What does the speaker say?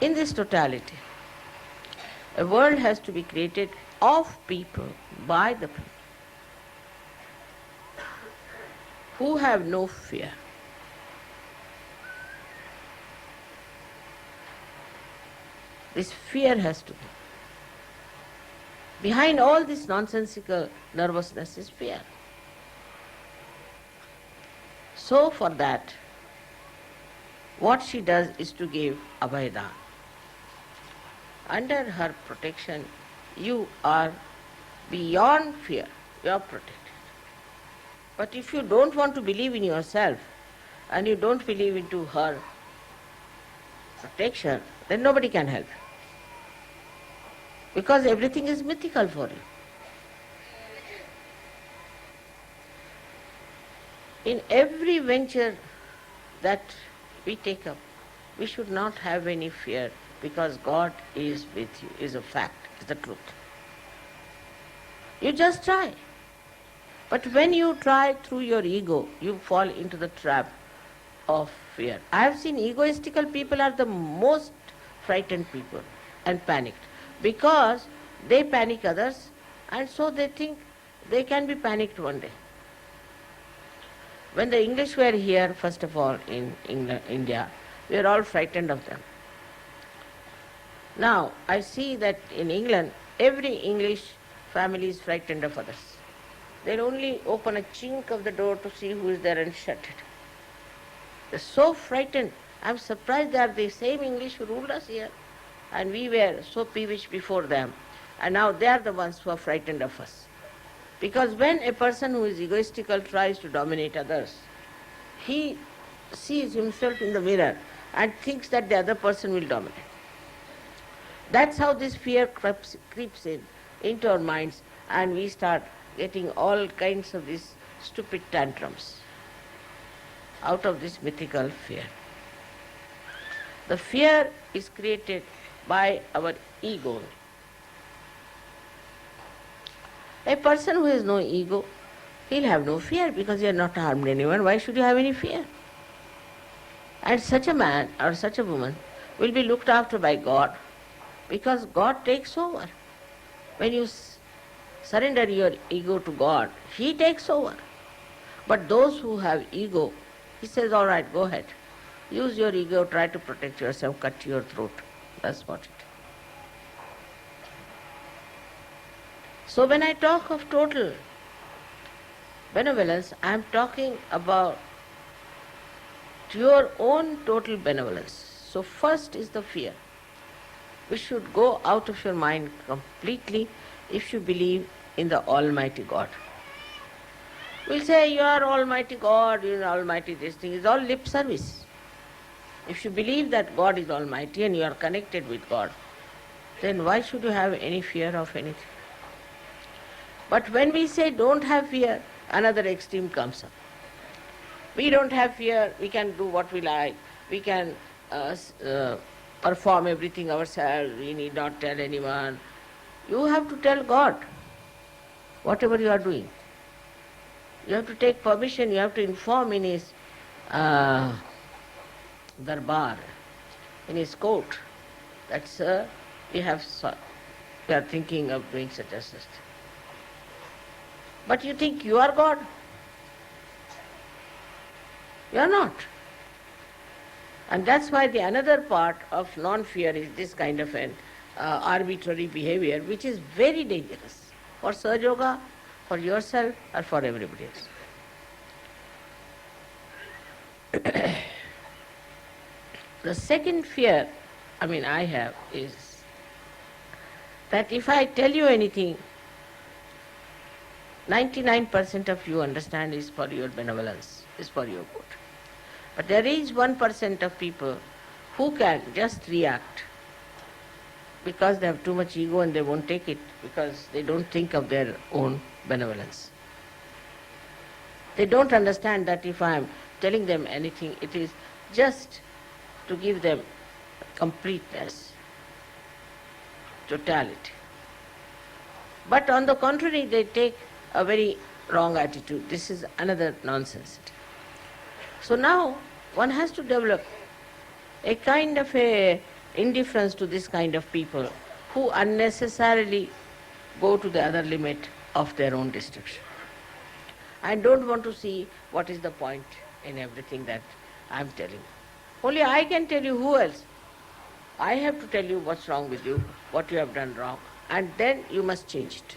in this totality, a world has to be created of people, by the people, who have no fear. This fear has to be. Behind all this nonsensical nervousness is fear. So for that, what she does is to give Abhayadhan. Under her protection, you are beyond fear, you are protected. But if you don't want to believe in yourself and you don't believe into her protection, then nobody can help you. Because everything is mythical for you. In every venture that we take up, we should not have any fear, because God is with you, is a fact, is the truth. You just try. But when you try through your ego, you fall into the trap of fear. I have seen egoistical people are the most frightened people and panicked, because they panic others and so they think they can be panicked one day. When the English were here, first of all, in England, India, we were all frightened of them. Now, I see that in England, every English family is frightened of others. They'll only open a chink of the door to see who is there and shut it. They're so frightened. I'm surprised they are the same English who ruled us here. And we were so peevish before them. And now they are the ones who are frightened of us. Because when a person who is egoistical tries to dominate others, he sees himself in the mirror and thinks that the other person will dominate. That's how this fear creeps into our minds, and we start getting all kinds of these stupid tantrums out of this mythical fear. The fear is created by our ego. A person who has no ego, he'll have no fear, because he has not harmed anyone. Why should you have any fear? And such a man or such a woman will be looked after by God, because God takes over. When you surrender your ego to God, He takes over. But those who have ego, He says, all right, go ahead. Use your ego, try to protect yourself, cut your throat. That's what it is. So when I talk of total benevolence, I am talking about your own total benevolence. So first is the fear, which should go out of your mind completely if you believe in the Almighty God. We'll say, you are Almighty God, you are Almighty this thing. It's all lip service. If you believe that God is Almighty and you are connected with God, then why should you have any fear of anything? But when we say don't have fear, another extreme comes up. We don't have fear, we can do what we like, we can perform everything ourselves, we need not tell anyone. You have to tell God whatever you are doing. You have to take permission, you have to inform in His darbar, in His court, that, sir, we are thinking of doing such and such. But you think you are God? You are not. And that's why the another part of non-fear is this kind of an arbitrary behavior, which is very dangerous for Sahaja Yoga, for yourself, or for everybody else. The second fear, I have, is that if I tell you anything, 99% of you understand is for your benevolence, is for your good. But there is 1% of people who can just react because they have too much ego and they won't take it, because they don't think of their own benevolence. They don't understand that if I am telling them anything, it is just to give them completeness, totality. But on the contrary, they take a very wrong attitude. This is another nonsense. So now one has to develop a kind of a indifference to this kind of people who unnecessarily go to the other limit of their own destruction. I don't want to see what is the point in everything that I'm telling. Only I can tell you, who else? I have to tell you what's wrong with you, what you have done wrong, and then you must change it.